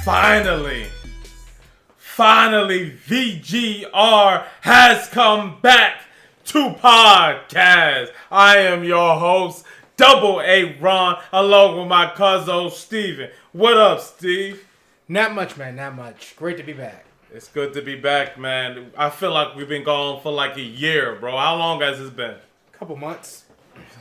Finally, VGR has come back to podcast. I am your host, Double A Ron, along with my cousin Steven. What up, Steve? Not much, man. Not much. Great to be back. It's good to be back, man. I feel like we've been gone for like a year, bro. How long has this been? Couple months.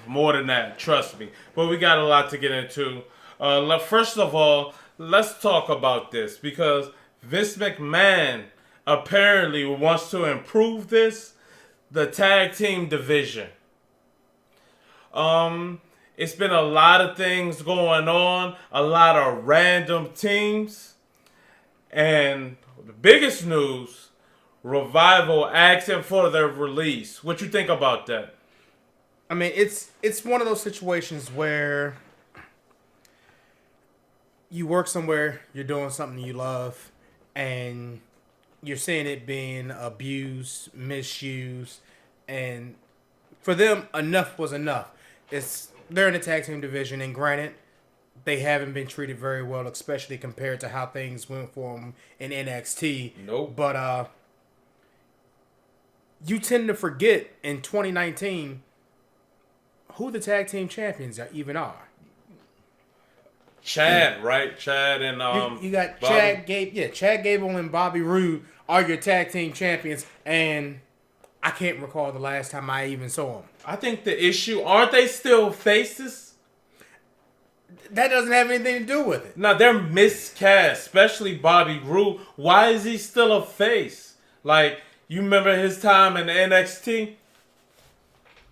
More than that, trust me. But we got a lot to get into. First of all, let's talk about this because Vince McMahon apparently wants to improve the tag team division. It's been a lot of things going on, a lot of random teams, and the biggest news, Revival asking for their release. What you think about that? I mean, it's one of those situations where you work somewhere, you're doing something you love, and you're seeing it being abused, misused, and for them, enough was enough. They're in the tag team division, and granted, they haven't been treated very well, especially compared to how things went for them in NXT. Nope. But you tend to forget in 2019 who the tag team champions even are. Chad, right? Chad and you got Bobby. Chad Gable and Bobby Roode are your tag team champions, and I can't recall the last time I even saw them. I think the issue, aren't they still faces? That doesn't have anything to do with it. No, they're miscast, especially Bobby Roode. Why is he still a face? Like, you remember his time in NXT?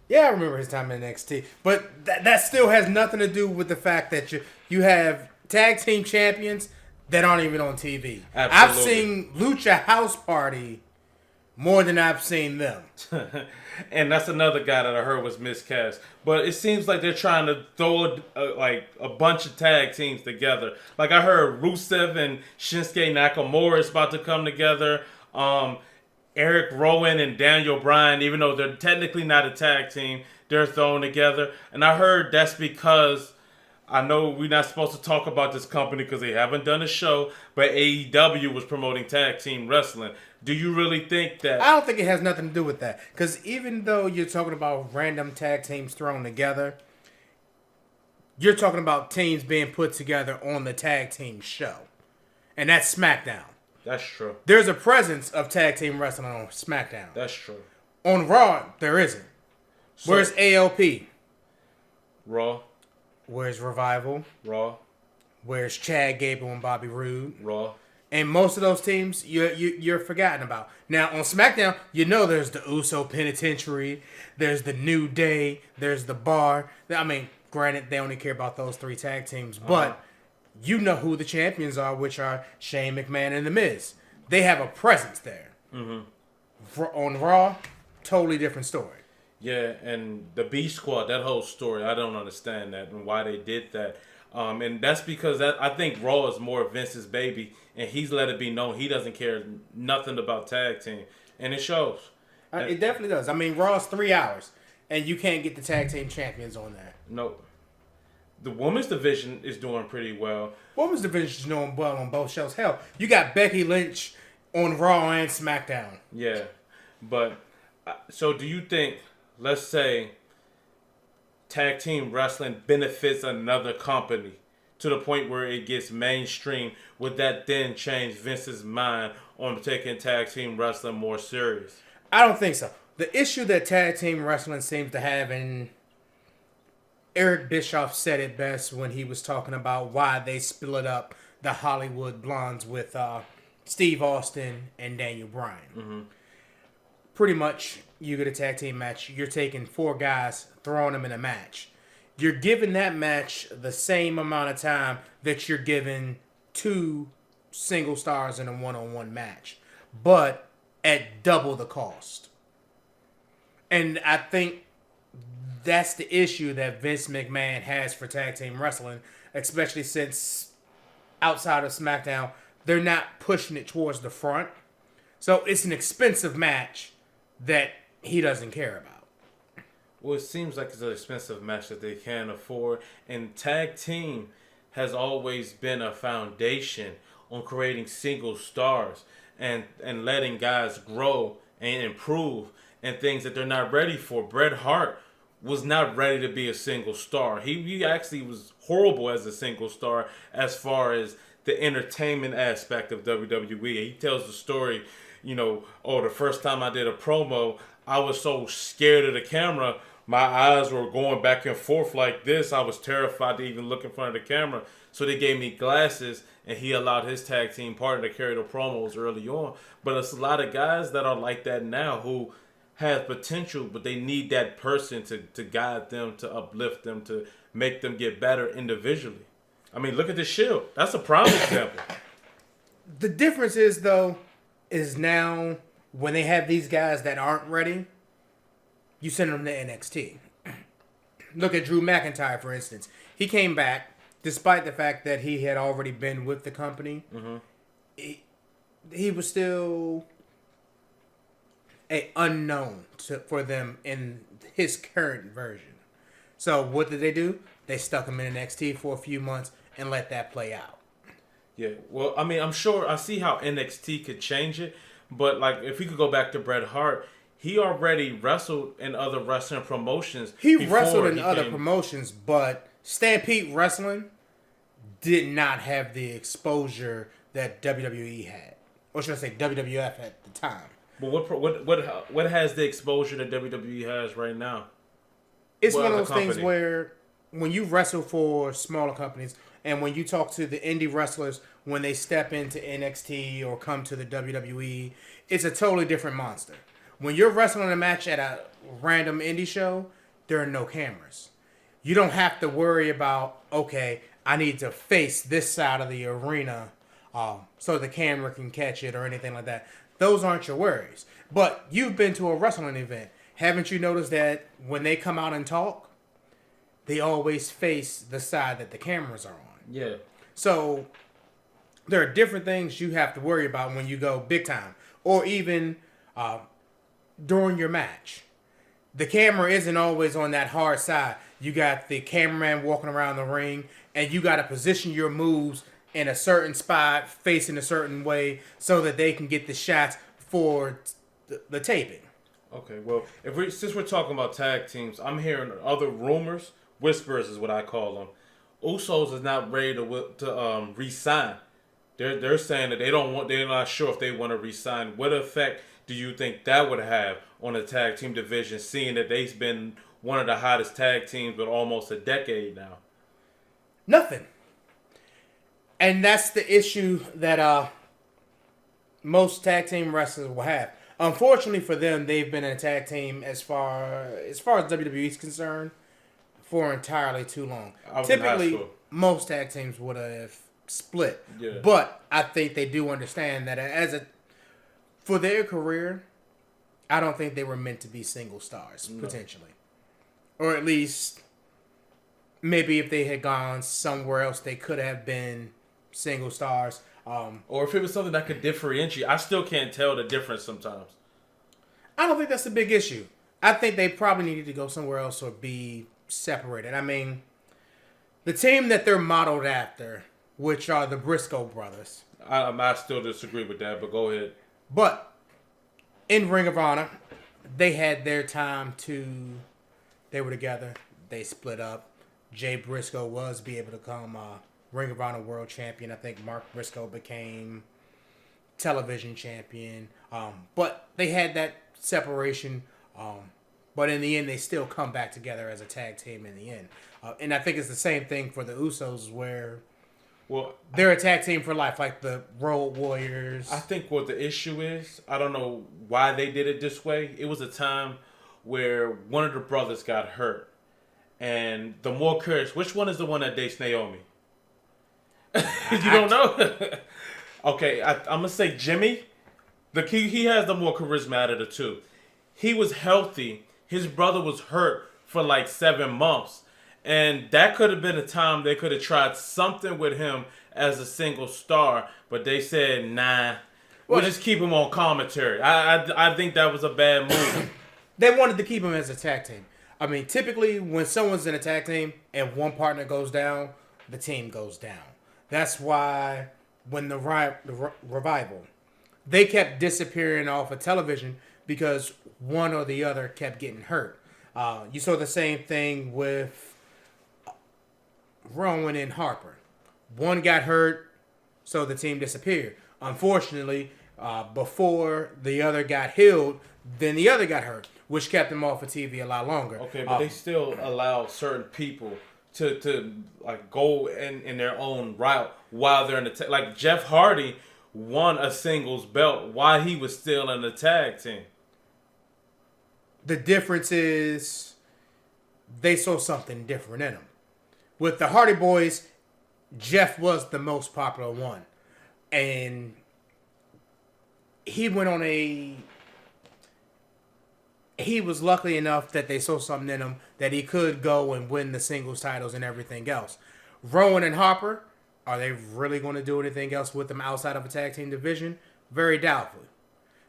Yeah, I remember his time in NXT. But that still has nothing to do with the fact that you have tag team champions that aren't even on TV. Absolutely. I've seen Lucha House Party more than I've seen them. And that's another guy that I heard was miscast. But it seems like they're trying to throw a bunch of tag teams together. Like I heard Rusev and Shinsuke Nakamura is about to come together. Eric Rowan and Daniel Bryan, even though they're technically not a tag team, they're thrown together. And I heard that's because, I know we're not supposed to talk about this company because they haven't done a show, but AEW was promoting tag team wrestling. Do you really think that? I don't think it has nothing to do with that. Because even though you're talking about random tag teams thrown together, you're talking about teams being put together on the tag team show. And that's SmackDown. That's true. There's a presence of tag team wrestling on SmackDown. That's true. On Raw, there isn't. So, Where's ALP? Raw. Where's Revival? Raw. Where's Chad Gable and Bobby Roode? Raw. And most of those teams you're forgotten about. Now on SmackDown, there's the USO Penitentiary, there's the New Day, there's the Bar. I mean, granted, they only care about those three tag teams, but you know who the champions are, which are Shane McMahon and The Miz. They have a presence there. Mm-hmm. On Raw, totally different story. Yeah, and the B Squad, that whole story, I don't understand that and why they did that. And that's because I think Raw is more Vince's baby, and he's let it be known he doesn't care nothing about tag team, and it shows. It definitely does. I mean, Raw's 3 hours, and you can't get the tag team champions on there. Nope. The women's division is doing pretty well. Women's division is doing well on both shows. Hell, you got Becky Lynch on Raw and SmackDown. Yeah, but so do you think, let's say, tag team wrestling benefits another company to the point where it gets mainstream, would that then change Vince's mind on taking tag team wrestling more serious? I don't think so. The issue that tag team wrestling seems to have, and Eric Bischoff said it best when he was talking about why they split up the Hollywood Blondes with Steve Austin and Daniel Bryan. Mm-hmm. Pretty much, you get a tag team match, you're taking 4 guys, throwing them in a match. You're giving that match the same amount of time that you're giving 2 single stars in a one-on-one match, but at double the cost. And I think that's the issue that Vince McMahon has for tag team wrestling, especially since outside of SmackDown, they're not pushing it towards the front. So it's an expensive match that he doesn't care about. Well, it seems like it's an expensive match that they can't afford. And tag team has always been a foundation on creating single stars and letting guys grow and improve and things that they're not ready for. Bret Hart was not ready to be a single star. He actually was horrible as a single star as far as the entertainment aspect of WWE. He tells the story, the first time I did a promo, I was so scared of the camera, my eyes were going back and forth like this. I was terrified to even look in front of the camera. So they gave me glasses, and he allowed his tag team partner to carry the promos early on. But it's a lot of guys that are like that now who have potential, but they need that person to guide them, to uplift them, to make them get better individually. I mean, look at the Shield. That's a prime example. The difference is, though, is now when they have these guys that aren't ready, you send them to NXT. Look at Drew McIntyre, for instance. He came back, despite the fact that he had already been with the company. Mm-hmm. He was still an unknown for them in his current version. So what did they do? They stuck him in NXT for a few months and let that play out. Yeah, well, I mean, I'm sure I see how NXT could change it, but like if we could go back to Bret Hart, he already wrestled in other wrestling promotions. He wrestled in other promotions, but Stampede Wrestling did not have the exposure that WWE had, or should I say WWF at the time. But what has the exposure that WWE has right now? It's one of those things where when you wrestle for smaller companies and when you talk to the indie wrestlers when they step into NXT or come to the WWE, it's a totally different monster. When you're wrestling a match at a random indie show, there are no cameras. You don't have to worry about, okay, I need to face this side of the arena so the camera can catch it or anything like that. Those aren't your worries. But you've been to a wrestling event. Haven't you noticed that when they come out and talk, they always face the side that the cameras are on? Yeah. So there are different things you have to worry about when you go big time. Or even during your match. The camera isn't always on that hard side. You got the cameraman walking around the ring, and you got to position your moves in a certain spot, facing a certain way, so that they can get the shots for the taping. Okay, well, since we're talking about tag teams, I'm hearing other rumors, whispers is what I call them. Usos is not ready to re-sign. They're saying that they're not sure if they want to re-sign. What effect do you think that would have on the tag team division, seeing that they've been one of the hottest tag teams for almost a decade now? Nothing. And that's the issue that most tag team wrestlers will have. Unfortunately for them, they've been in a tag team as far as WWE is concerned for entirely too long. Typically, most tag teams would have split. Yeah. But I think they do understand that for their career, I don't think they were meant to be single stars, potentially. Or at least, maybe if they had gone somewhere else, they could have been single stars. Or if it was something that could differentiate. I still can't tell the difference sometimes. I don't think that's a big issue. I think they probably needed to go somewhere else or be separated. I mean, the team that they're modeled after, which are the Briscoe brothers. I still disagree with that, but go ahead. But in Ring of Honor, they had their time they were together. They split up. Jay Briscoe was able to become Ring of Honor World Champion. I think Mark Briscoe became television champion. But they had that separation. But in the end, they still come back together as a tag team in the end. And I think it's the same thing for the Usos where they're a tag team for life, like the Road Warriors. I think what the issue is, I don't know why they did it this way. It was a time where one of the brothers got hurt. And the more curious, which one is the one that dates Naomi? You don't know? Okay, I'm going to say Jimmy. He has the more charisma out of the two. He was healthy. His brother was hurt for like 7 months. And that could have been a time they could have tried something with him as a single star. But they said, nah, we'll just keep him on commentary. I think that was a bad move. They wanted to keep him as a tag team. I mean, typically when someone's in a tag team and one partner goes down, the team goes down. That's why when the revival, they kept disappearing off of television because one or the other kept getting hurt. You saw the same thing with Rowan and Harper. One got hurt, so the team disappeared. Unfortunately, before the other got healed, then the other got hurt, which kept them off of TV a lot longer. Okay, but they still allow certain people to like go in their own route while they're in the like Jeff Hardy won a singles belt while he was still in the tag team. The difference is they saw something different in him. With the Hardy Boys, Jeff was the most popular one. And he went on he was lucky enough that they saw something in him that he could go and win the singles titles and everything else. Rowan and Harper, are they really going to do anything else with them outside of a tag team division? Very doubtful.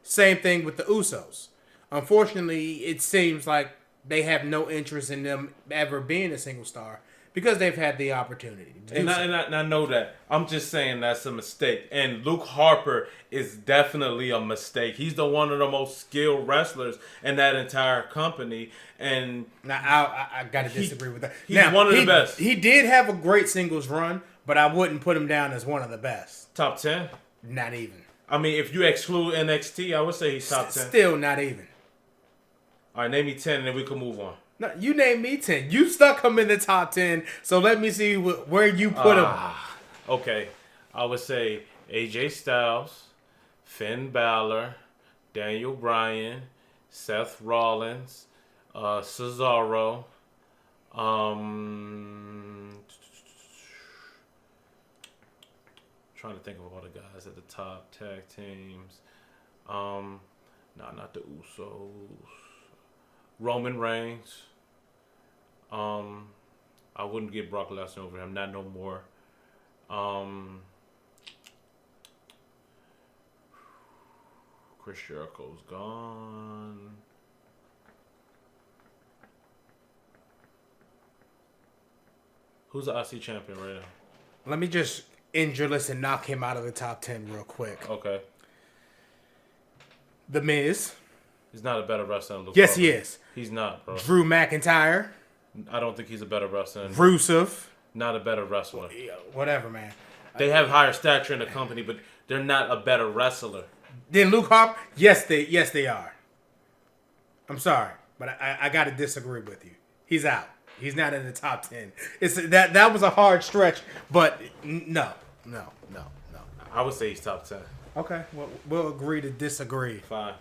Same thing with the Usos. Unfortunately, it seems like they have no interest in them ever being a single star because they've had the opportunity to do so. And I know that. I'm just saying that's a mistake. And Luke Harper is definitely a mistake. He's one of the most skilled wrestlers in that entire company. And now I got to disagree with that. He's one of the best. He did have a great singles run, but I wouldn't put him down as one of the best. Top 10? Not even. I mean, if you exclude NXT, I would say he's top 10. Still not even. All right, name me 10 and then we can move on. No, you name me 10. You stuck him in the top 10, so let me see where you put him. Okay, I would say AJ Styles, Finn Balor, Daniel Bryan, Seth Rollins, Cesaro, trying to think of all the guys at the top tag teams. Not the Usos. Roman Reigns. I wouldn't get Brock Lesnar over him, not no more. Chris Jericho's gone. Who's the IC champion right now? Let me just end your list and knock him out of the top 10 real quick. Okay. The Miz. He's not a better wrestler than Luke Yes, Harper. he is. He's not, bro. Drew McIntyre. I don't think he's a better wrestler than Rusev. Not a better wrestler. Whatever, man. They have higher stature in the company, but they're not a better wrestler. Then Luke Harper? Yes, they are. I'm sorry, but I got to disagree with you. He's out. He's not in the top 10. That was a hard stretch, but no. I would say he's top 10. Okay, well, we'll agree to disagree. Fine.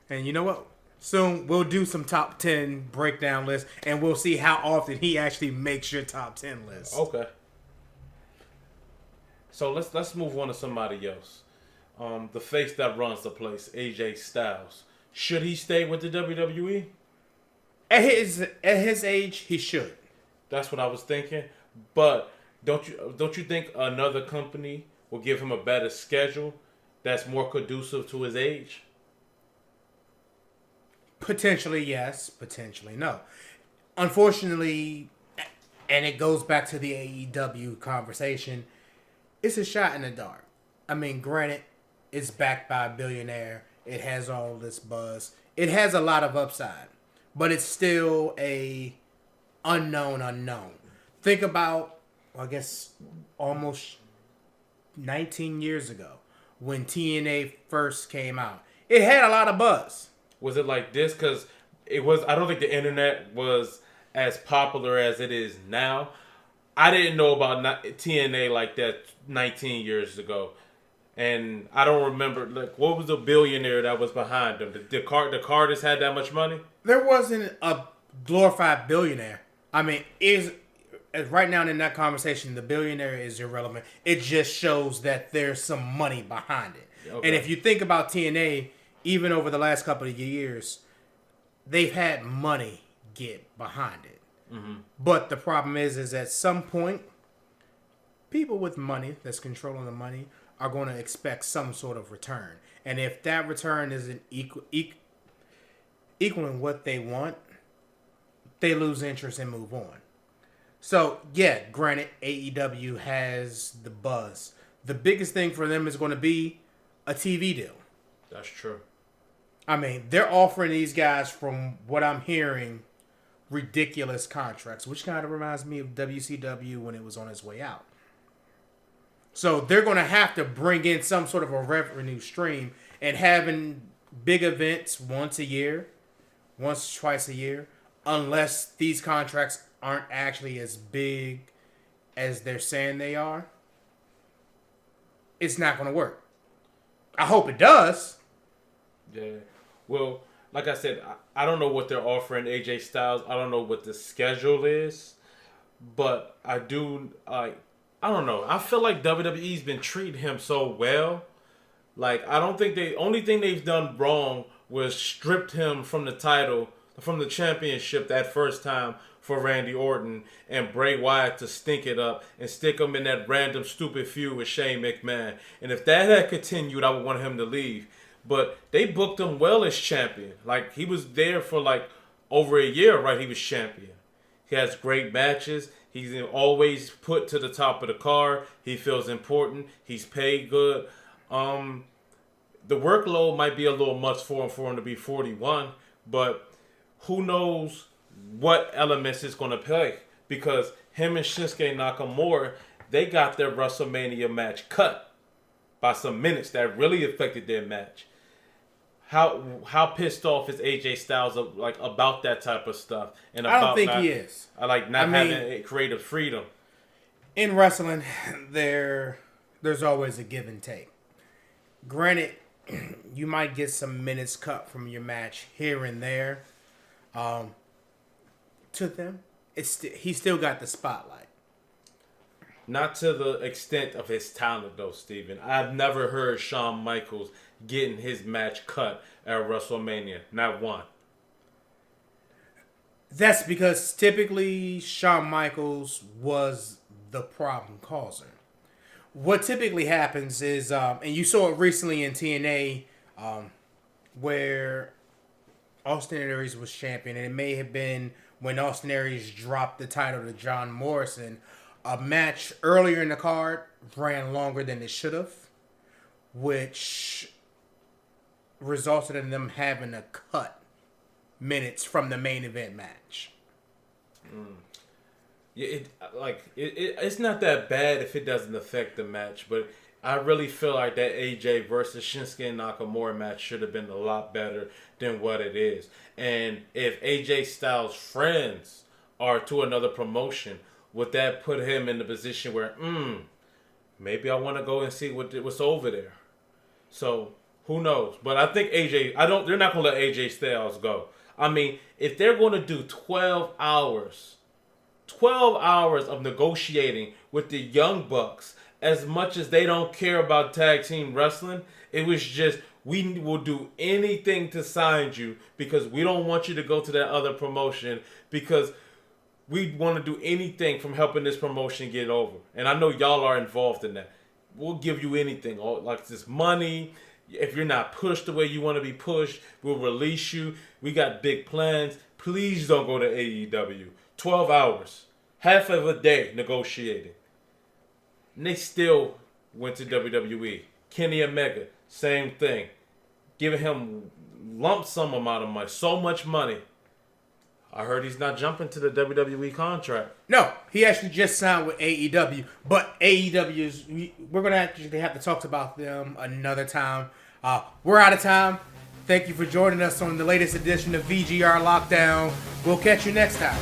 And you know what? Soon we'll do some top 10 breakdown lists, and we'll see how often he actually makes your top 10 list. Okay. So let's move on to somebody else. The face that runs the place, AJ Styles. Should he stay with the WWE? At his age, he should. That's what I was thinking. But don't you think another company will give him a better schedule that's more conducive to his age? Potentially yes, potentially no. Unfortunately, and it goes back to the AEW conversation, it's a shot in the dark. I mean, granted, it's backed by a billionaire. It has all this buzz. It has a lot of upside. But it's still a unknown. Think about, I guess, almost 19 years ago when TNA first came out. It had a lot of buzz. Was it like this? Because I don't think the internet was as popular as it is now. I didn't know about TNA like that 19 years ago. And I don't remember, like, what was the billionaire that was behind them? The Carters had that much money? There wasn't a glorified billionaire. I mean, right now in that conversation, the billionaire is irrelevant. It just shows that there's some money behind it. Okay. And if you think about TNA, even over the last couple of years, they've had money get behind it. Mm-hmm. But the problem is at some point, people with money that's controlling the money are going to expect some sort of return. And if that return isn't equaling what they want, they lose interest and move on. So, yeah, granted, AEW has the buzz. The biggest thing for them is going to be a TV deal. That's true. I mean, they're offering these guys, from what I'm hearing, ridiculous contracts, which kind of reminds me of WCW when it was on its way out. So they're going to have to bring in some sort of a revenue stream, and having big events once, twice a year, unless these contracts aren't actually as big as they're saying they are, it's not going to work. I hope it does. Yeah. Well, like I said, I don't know what they're offering AJ Styles. I don't know what the schedule is, but I do I don't know. I feel like WWE's been treating him so well. Like, I don't think only thing they've done wrong was stripped him from the title, from the championship that first time for Randy Orton, and Bray Wyatt to stink it up and stick him in that random stupid feud with Shane McMahon. And if that had continued, I would want him to leave. But they booked him well as champion. Like, he was there for like over a year, right? He was champion. He has great matches. He's always put to the top of the card. He feels important. He's paid good. The workload might be a little much for him to be 41, but who knows what elements it's going to play, because him and Shinsuke Nakamura, they got their WrestleMania match cut by some minutes that really affected their match. How pissed off is AJ Styles about that type of stuff? And I don't think he is. Having creative freedom. In wrestling, there's always a give and take. Granted, you might get some minutes cut from your match here and there. To them, he still got the spotlight. Not to the extent of his talent, though, Steven. I've never heard Shawn Michaels getting his match cut at WrestleMania. Not one. That's because typically Shawn Michaels was the problem causer. What typically happens is, and you saw it recently in TNA, where Austin Aries was champion, and it may have been when Austin Aries dropped the title to John Morrison. A match earlier in the card ran longer than it should have, which resulted in them having to cut minutes from the main event match. Yeah, it's not that bad if it doesn't affect the match, but I really feel like that AJ versus Shinsuke Nakamura match should have been a lot better than what it is. And if AJ Styles' friends are to another promotion, would that put him in the position where, maybe I want to go and see what's over there? So, who knows? But I think they're not going to let AJ Styles go. I mean, if they're going to do 12 hours of negotiating with the Young Bucks, as much as they don't care about tag team wrestling, it was just, we will do anything to sign you because we don't want you to go to that other promotion, because we want to do anything from helping this promotion get over. And I know y'all are involved in that. We'll give you anything, like this money. If you're not pushed the way you want to be pushed, we'll release you. We got big plans. Please don't go to AEW. 12 hours. Half of a day negotiating. And they still went to WWE. Kenny Omega, same thing. Giving him lump sum amount of money. So much money. I heard he's not jumping to the WWE contract. No, he actually just signed with AEW. But AEW's, we're going to actually have to talk about them another time. We're out of time. Thank you for joining us on the latest edition of VGR Lockdown. We'll catch you next time.